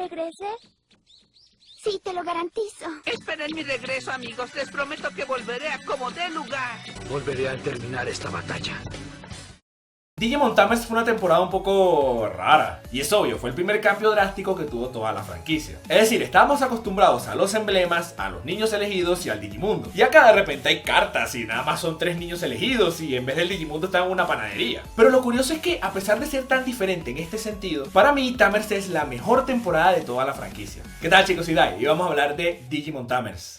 regrese? Sí, te lo garantizo. Esperen mi regreso, amigos. Les prometo que volveré a como dé lugar. Volveré al terminar esta batalla. Digimon Tamers fue una temporada un poco rara, y es obvio, fue el primer cambio drástico que tuvo toda la franquicia. Es decir, estábamos acostumbrados a los emblemas, a los niños elegidos y al Digimundo. Y acá de repente hay cartas y nada más son 3 niños elegidos y en vez del Digimundo están en una panadería. Pero lo curioso es que a pesar de ser tan diferente en este sentido, para mí Tamers es la mejor temporada de toda la franquicia. ¿Qué tal, chicos? Soy Dai y vamos a hablar de Digimon Tamers.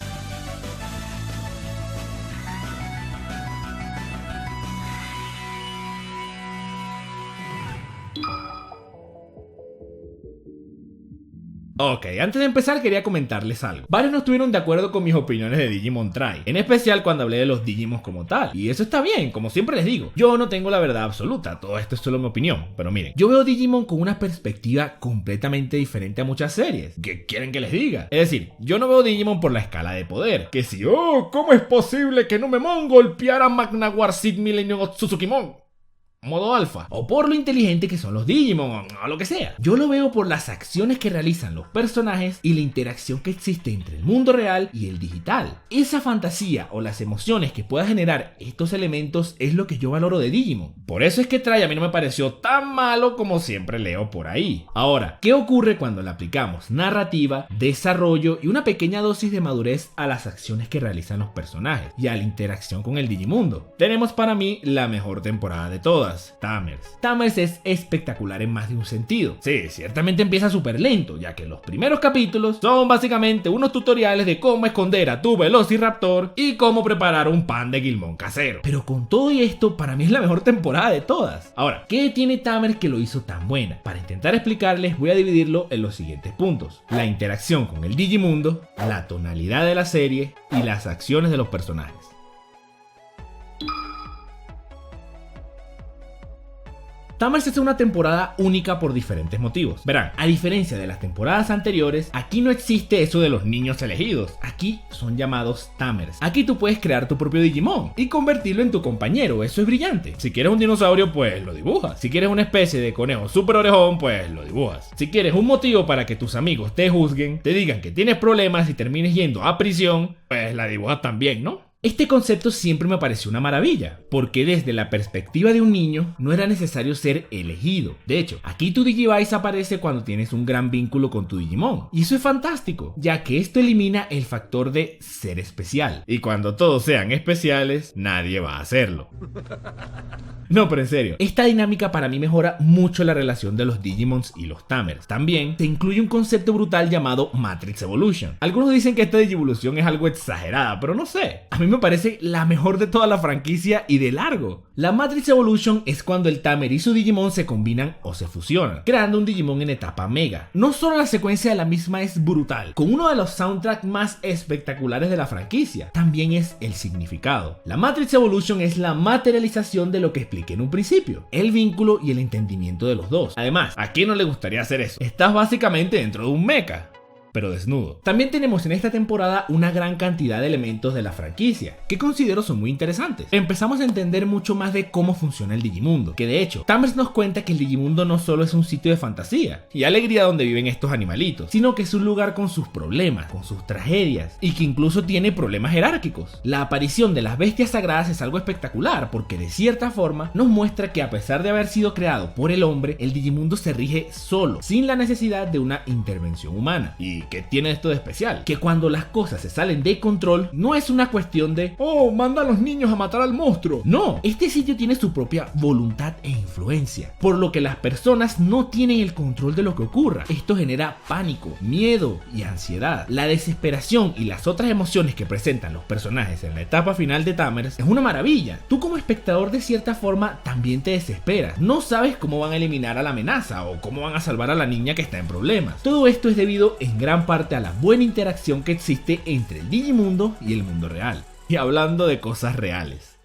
Ok, antes de empezar quería comentarles algo. Varios no estuvieron de acuerdo con mis opiniones de Digimon Try, en especial cuando hablé de los Digimons como tal. Y eso está bien, como siempre les digo, yo no tengo la verdad absoluta, todo esto es solo mi opinión. Pero miren, yo veo Digimon con una perspectiva completamente diferente a muchas series. ¿Qué quieren que les diga? Es decir, yo no veo Digimon por la escala de poder. Que si, ¿cómo es posible que Numemon golpeara a Magna War Sid Millennium Otsuzukimon? Modo alfa, o por lo inteligente que son los Digimon, o lo que sea. Yo lo veo por las acciones que realizan los personajes y la interacción que existe entre el mundo real y el digital. Esa fantasía o las emociones que pueda generar estos elementos es lo que yo valoro de Digimon. Por eso es que Try a mí no me pareció tan malo como siempre leo por ahí. Ahora, ¿qué ocurre cuando le aplicamos narrativa, desarrollo y una pequeña dosis de madurez a las acciones que realizan los personajes y a la interacción con el Digimundo? Tenemos para mí la mejor temporada de todas. Tamers. Tamers es espectacular en más de un sentido. Sí, ciertamente empieza súper lento, ya que los primeros capítulos son básicamente unos tutoriales de cómo esconder a tu Velociraptor y cómo preparar un pan de Guilmón casero. Pero con todo y esto, para mí es la mejor temporada de todas. Ahora, ¿qué tiene Tamers que lo hizo tan buena? Para intentar explicarles, voy a dividirlo en los siguientes puntos: la interacción con el Digimundo, la tonalidad de la serie y las acciones de los personajes. Tamers es una temporada única por diferentes motivos. Verán, a diferencia de las temporadas anteriores, aquí no existe eso de los niños elegidos. Aquí son llamados Tamers. Aquí tú puedes crear tu propio Digimon y convertirlo en tu compañero. Eso es brillante. Si quieres un dinosaurio, pues lo dibujas. Si quieres una especie de conejo super orejón, pues lo dibujas. Si quieres un motivo para que tus amigos te juzguen, te digan que tienes problemas y termines yendo a prisión, pues la dibujas también, ¿no? Este concepto siempre me pareció una maravilla, porque desde la perspectiva de un niño no era necesario ser elegido. De hecho, aquí tu Digivice aparece cuando tienes un gran vínculo con tu Digimon. Y eso es fantástico, ya que esto elimina el factor de ser especial. Y cuando todos sean especiales, nadie va a hacerlo. No, pero en serio, esta dinámica para mí mejora mucho la relación de los Digimons y los Tamers. También se incluye un concepto brutal llamado Matrix Evolution. Algunos dicen que esta Digivolución es algo exagerada, pero no sé. A mí me parece la mejor de toda la franquicia y de largo. La Matrix Evolution es cuando el Tamer y su Digimon se combinan o se fusionan, creando un Digimon en etapa Mega. No solo la secuencia de la misma es brutal, con uno de los soundtracks más espectaculares de la franquicia, también es el significado. La Matrix Evolution es la materialización de lo que expliqué en un principio, el vínculo y el entendimiento de los dos. Además, ¿a quién no le gustaría hacer eso? Estás básicamente dentro de un mecha, pero desnudo. También tenemos en esta temporada una gran cantidad de elementos de la franquicia, que considero son muy interesantes. Empezamos a entender mucho más de cómo funciona el Digimundo, que de hecho, Tamers nos cuenta que el Digimundo no solo es un sitio de fantasía y alegría donde viven estos animalitos, sino que es un lugar con sus problemas, con sus tragedias, y que incluso tiene problemas jerárquicos. La aparición de las bestias sagradas es algo espectacular, porque de cierta forma nos muestra que a pesar de haber sido creado por el hombre, el Digimundo se rige solo, sin la necesidad de una intervención humana. ¿Y qué tiene esto de especial? Que cuando las cosas se salen de control, no es una cuestión de manda a los niños a matar al monstruo. No, este sitio tiene su propia voluntad e influencia, por lo que las personas no tienen el control de lo que ocurra. Esto genera pánico, miedo y ansiedad. La desesperación y las otras emociones que presentan los personajes en la etapa final de Tamers es una maravilla. Tú como espectador de cierta forma también te desesperas. No sabes cómo van a eliminar a la amenaza o cómo van a salvar a la niña que está en problemas. Todo esto es debido en gran parte a la buena interacción que existe entre el Digimundo y el mundo real. Y hablando de cosas reales,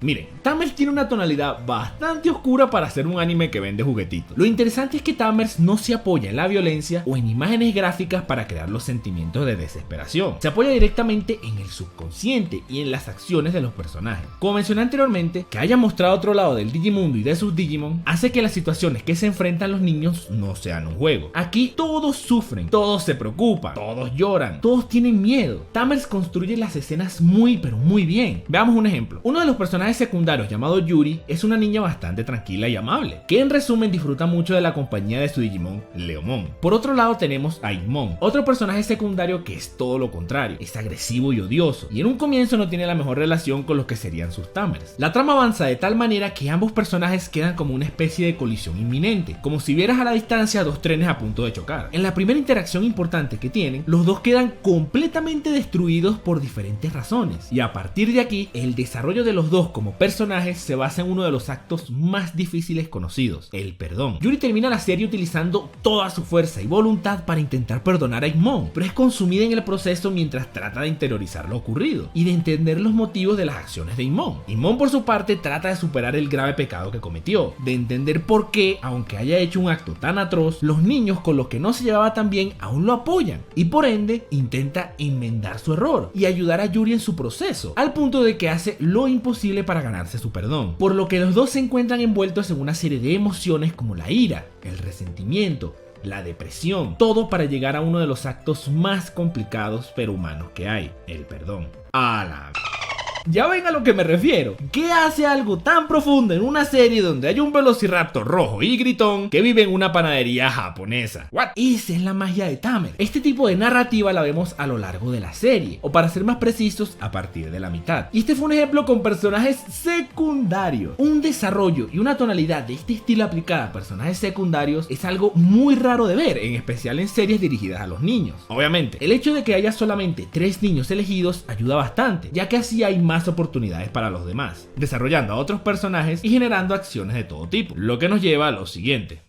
miren, Tamers tiene una tonalidad bastante oscura para ser un anime que vende juguetitos. Lo interesante es que Tamers no se apoya en la violencia o en imágenes gráficas para crear los sentimientos de desesperación. Se apoya directamente en el subconsciente y en las acciones de los personajes. Como mencioné anteriormente, que haya mostrado otro lado del Digimundo y de sus Digimon hace que las situaciones que se enfrentan los niños no sean un juego. Aquí todos sufren, todos se preocupan, todos lloran, todos tienen miedo. Tamers construye las escenas muy pero muy bien. Veamos un ejemplo. Uno de los personajes secundarios llamado Yuri es una niña bastante tranquila y amable, que en resumen disfruta mucho de la compañía de su Digimon Leomon. Por otro lado tenemos a Igmon, otro personaje secundario que es todo lo contrario, es agresivo y odioso, y en un comienzo no tiene la mejor relación con los que serían sus Tamers. La trama avanza de tal manera que ambos personajes quedan como una especie de colisión inminente, como si vieras a la distancia dos trenes a punto de chocar. En la primera interacción importante que tienen, los dos quedan completamente destruidos por diferentes razones, y a partir de aquí, el desarrollo de los dos como personajes se basa en uno de los actos más difíciles conocidos, el perdón. Yuri termina la serie utilizando toda su fuerza y voluntad para intentar perdonar a Igmon, pero es consumida en el proceso mientras trata de interiorizar lo ocurrido y de entender los motivos de las acciones de Igmon. Igmon por su parte trata de superar el grave pecado que cometió, de entender por qué, aunque haya hecho un acto tan atroz, los niños con los que no se llevaba tan bien aún lo apoyan, y por ende intenta enmendar su error y ayudar a Yuri en su proceso, al punto de que hace lo imposible para ganarse su perdón, por lo que los dos se encuentran envueltos en una serie de emociones como la ira, el resentimiento, la depresión, todo para llegar a uno de los actos más complicados pero humanos que hay, el perdón. Ya ven a lo que me refiero. ¿Qué hace algo tan profundo en una serie donde hay un velociraptor rojo y gritón que vive en una panadería japonesa? ¿What? Esa es la magia de Tamers. Este tipo de narrativa la vemos a lo largo de la serie, o para ser más precisos, a partir de la mitad. Y este fue un ejemplo con personajes secundarios. Un desarrollo y una tonalidad de este estilo aplicada a personajes secundarios es algo muy raro de ver, en especial en series dirigidas a los niños. Obviamente, el hecho de que haya solamente 3 niños elegidos ayuda bastante, ya que así hay más oportunidades para los demás, desarrollando a otros personajes y generando acciones de todo tipo, lo que nos lleva a lo siguiente.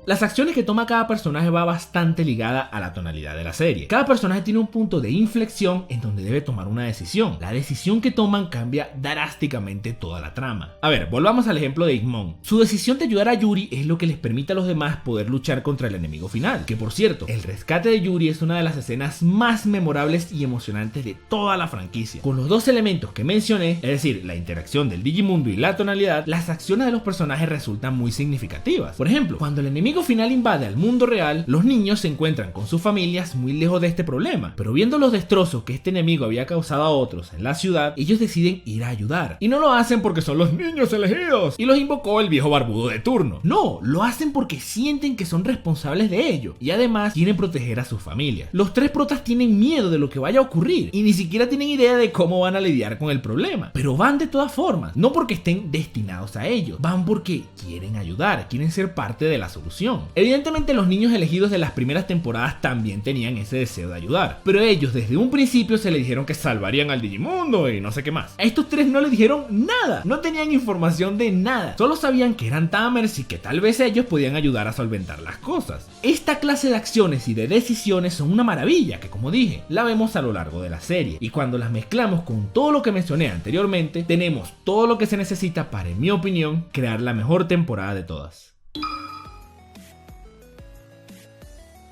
Las acciones que toma cada personaje va bastante ligada a la tonalidad de la serie. Cada personaje tiene un punto de inflexión en donde debe tomar una decisión. La decisión que toman cambia drásticamente toda la trama. A ver, volvamos al ejemplo de Igmon. Su decisión de ayudar a Yuri es lo que les permite a los demás poder luchar contra el enemigo final, que por cierto, el rescate de Yuri es una de las escenas más memorables y emocionantes de toda la franquicia. Con los dos elementos que mencioné, es decir, la interacción del Digimundo y la tonalidad, las acciones de los personajes resultan muy significativas. Por ejemplo, cuando el enemigo final invade al mundo real, los niños se encuentran con sus familias muy lejos de este problema, pero viendo los destrozos que este enemigo había causado a otros en la ciudad, ellos deciden ir a ayudar, y no lo hacen porque son los niños elegidos y los invocó el viejo barbudo de turno. No, lo hacen porque sienten que son responsables de ello, y además quieren proteger a sus familias. Los 3 protas tienen miedo de lo que vaya a ocurrir y ni siquiera tienen idea de cómo van a lidiar con el problema, pero van de todas formas, no porque estén destinados a ello, van porque quieren ayudar, quieren ser parte de la solución. Evidentemente los niños elegidos de las primeras temporadas también tenían ese deseo de ayudar, pero ellos desde un principio se les dijeron que salvarían al Digimundo y no sé qué más. A estos 3 no les dijeron nada, no tenían información de nada, solo sabían que eran Tamers y que tal vez ellos podían ayudar a solventar las cosas. Esta clase de acciones y de decisiones son una maravilla que, como dije, la vemos a lo largo de la serie, y cuando las mezclamos con todo lo que mencioné anteriormente, tenemos todo lo que se necesita para, en mi opinión, crear la mejor temporada de todas.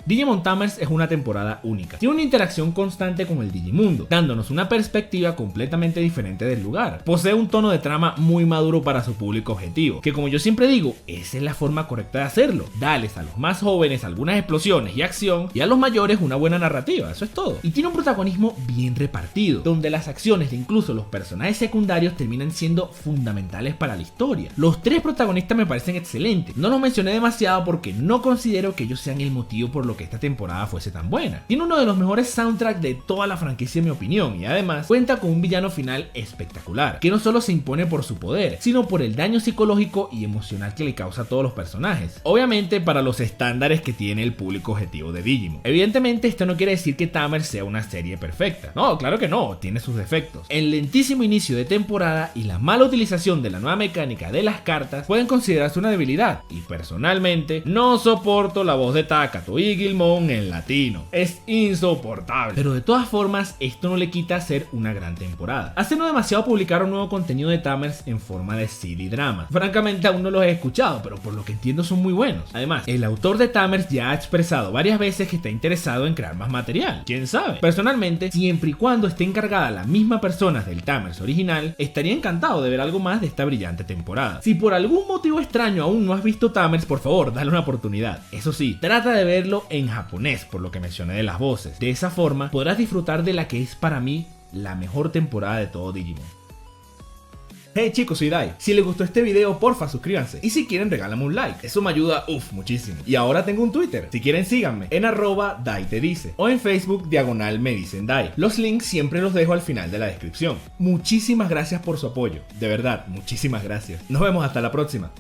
Digimon Tamers es una temporada única. Tiene una interacción constante con el Digimundo, dándonos una perspectiva completamente diferente del lugar. Posee un tono de trama muy maduro para su público objetivo, que como yo siempre digo, esa es la forma correcta de hacerlo. Dales a los más jóvenes algunas explosiones y acción, y a los mayores una buena narrativa, eso es todo. Y tiene un protagonismo bien repartido, donde las acciones de incluso los personajes secundarios terminan siendo fundamentales para la historia. Los 3 protagonistas me parecen excelentes. No los mencioné demasiado porque no considero que ellos sean el motivo por lo que esta temporada fuese tan buena. Tiene uno de los mejores soundtracks de toda la franquicia en mi opinión, y además cuenta con un villano final espectacular, que no solo se impone por su poder, sino por el daño psicológico y emocional que le causa a todos los personajes, obviamente para los estándares que tiene el público objetivo de Digimon. Evidentemente esto no quiere decir que Tamers sea una serie perfecta, no, claro que no, tiene sus defectos. El lentísimo inicio de temporada y la mala utilización de la nueva mecánica de las cartas pueden considerarse una debilidad, y personalmente no soporto la voz de Taka Toigi Digimon en latino. Es insoportable. Pero de todas formas, esto no le quita ser una gran temporada. Hace no demasiado publicaron nuevo contenido de Tamers en forma de CD drama. Francamente aún no los he escuchado, pero por lo que entiendo son muy buenos. Además, el autor de Tamers ya ha expresado varias veces que está interesado en crear más material. ¿Quién sabe? Personalmente, siempre y cuando esté encargada la misma persona del Tamers original, estaría encantado de ver algo más de esta brillante temporada. Si por algún motivo extraño aún no has visto Tamers, por favor, dale una oportunidad. Eso sí, trata de verlo en japonés, por lo que mencioné de las voces. De esa forma, podrás disfrutar de la que es para mí la mejor temporada de todo Digimon. Hey chicos, soy Dai. Si les gustó este video, porfa suscríbanse. Y si quieren, regálame un like. Eso me ayuda, muchísimo. Y ahora tengo un Twitter. Si quieren, síganme en @DaiTeDice o en Facebook /MeDicenDai. Los links siempre los dejo al final de la descripción. Muchísimas gracias por su apoyo. De verdad, muchísimas gracias. Nos vemos hasta la próxima.